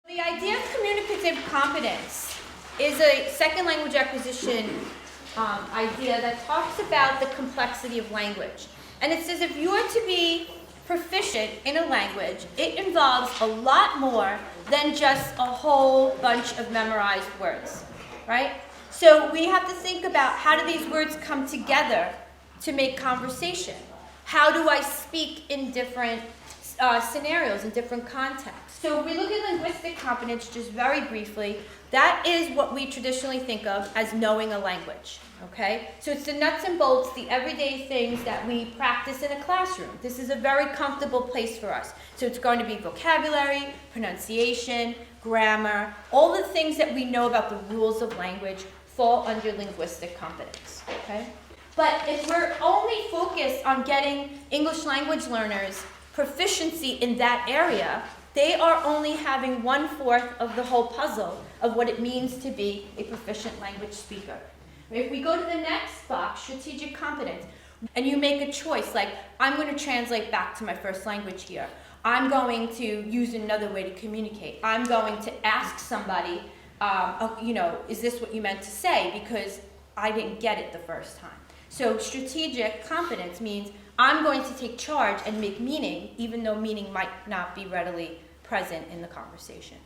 The idea of communicative competence is a second language acquisition idea that talks about the complexity of language. And it says if you are to be proficient in a language, it involves a lot more than just a whole bunch of memorized words, right? So we have to think about how do these words come together to make conversation? How do I speak in different scenarios, in different contexts? So if we look at linguistic competence just very briefly, that is what we traditionally think of as knowing a language, okay? So it's the nuts and bolts, the everyday things that we practice in a classroom. This is a very comfortable place for us. So it's going to be vocabulary, pronunciation, grammar, all the things that we know about the rules of language fall under linguistic competence, okay? But if we're only focused on getting English language learners proficiency in that area, they are only having 1/4 of the whole puzzle of what it means to be a proficient language speaker. If we go to the next box, strategic competence, and you make a choice, like, I'm going to translate back to my first language here. I'm going to use another way to communicate. I'm going to ask somebody, is this what you meant to say? Because I didn't get it the first time. So strategic competence means I'm going to take charge and make meaning, even though meaning might not be readily present in the conversation.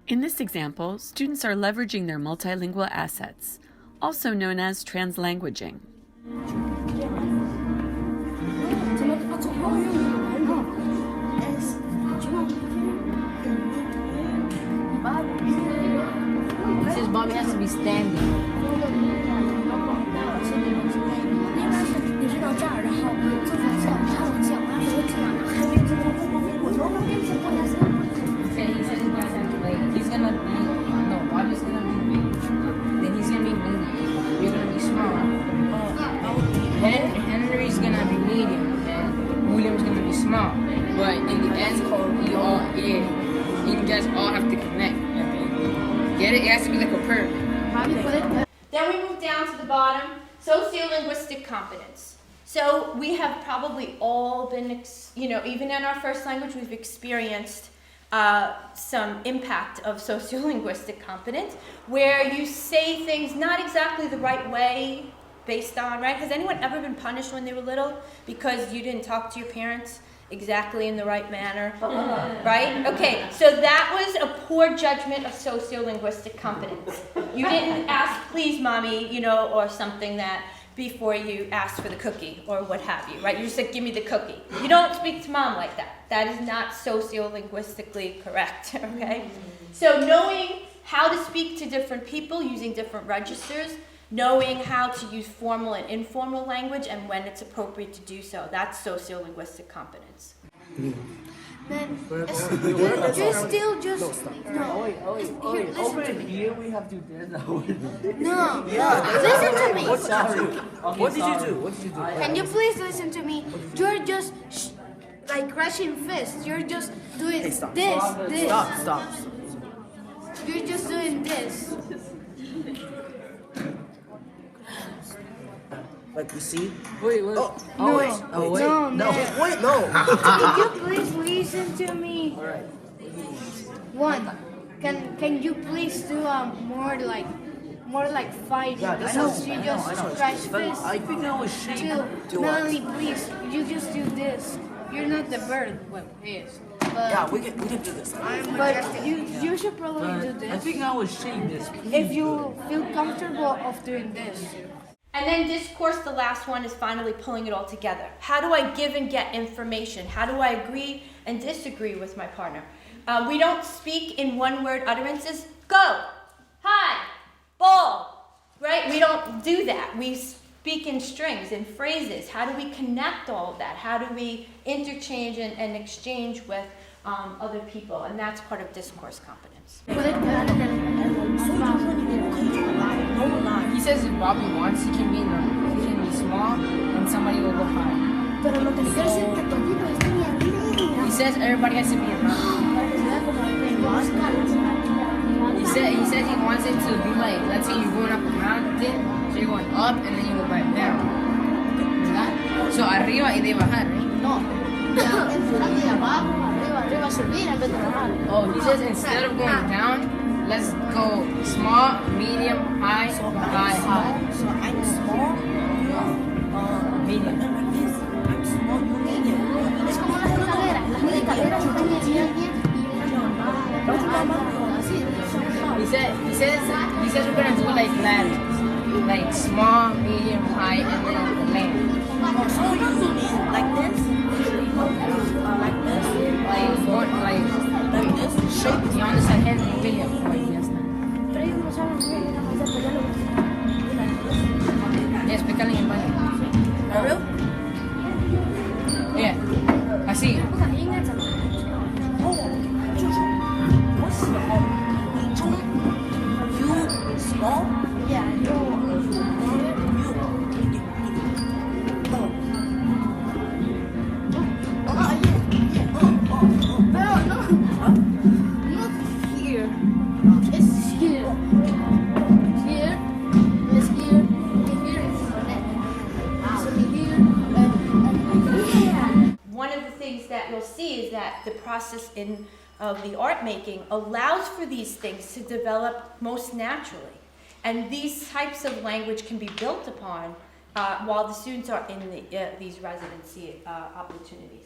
In this example, students are leveraging their multilingual assets, also known as translanguaging. It says Bobby has to be standing. Henry's gonna be medium and William's gonna be small. But in the end, you guys all have to connect. Get it? It has to be like a pyramid. Then we move down to the bottom, sociolinguistic competence. So we have probably all been, even in our first language, we've experienced some impact of sociolinguistic competence, where you say things not exactly the right way based on, right? Has anyone ever been punished when they were little because you didn't talk to your parents exactly in the right manner, right? Okay, so that was a poor judgment of sociolinguistic competence. You didn't ask, please, mommy, or something that before you asked for the cookie or what have you, right? You just said, give me the cookie. You don't speak to mom like that. That is not sociolinguistically correct, okay? So knowing how to speak to different people using different registers, knowing how to use formal and informal language and when it's appropriate to do so, that's sociolinguistic competence. Then you're still just Over here we have to dance. no. Listen to me. What did you do? Can you please listen to me? You're just like crashing fists. You're just doing this. Stop. You're just doing this. Like you see? Wait. No. Wait, no. Can you please listen to me? Alright. One. Can you please do more like fighting? Yeah, Because you just crash fists. I think I was shaking. Two. Melanie, please. You just do this. You're not the bird. Well, he is. Yeah, we can do this. But you should probably do I this. think I was shaking this. If you feel comfortable of doing this. And then discourse, the last one, is finally pulling it all together. How do I give and get information? How do I agree and disagree with my partner? We don't speak in one-word utterances. Go, hi, ball, right? We don't do that. We speak in strings and phrases. How do we connect all of that? How do we interchange and exchange with other people? And that's part of discourse competence. He says if Bobby wants, he can be small and somebody will go high. He says everybody has to be in line. He says he wants it to be like, let's say you're going up a mountain, so you're going up and then you go back down. ¿Verdad? So arriba y de bajar, right? No. va a subir en vez de bajar. Oh, he says instead of going down, let's go small, medium, high, high, high. So I'm small, Medium. like this. I'm small, you medium. Es como las escaleras. Las escaleras están bien. He says we're gonna do like ladders, like small, medium, high, and then land. Oh, so you mean like this? Like this? Like this? Shape. You understand? And medium. Like yes. Pero ellos no saben bien, no saben hacer, Yeah, explícale en español. For real? Yeah. Así. What's small? You small? Yeah, yo. Pero no. Not here. It's here. Here. It's here. Here. So here. And One of the things that you'll see is that the process of the art making allows for these things to develop most naturally. And these types of language can be built upon while the students are in these residency opportunities.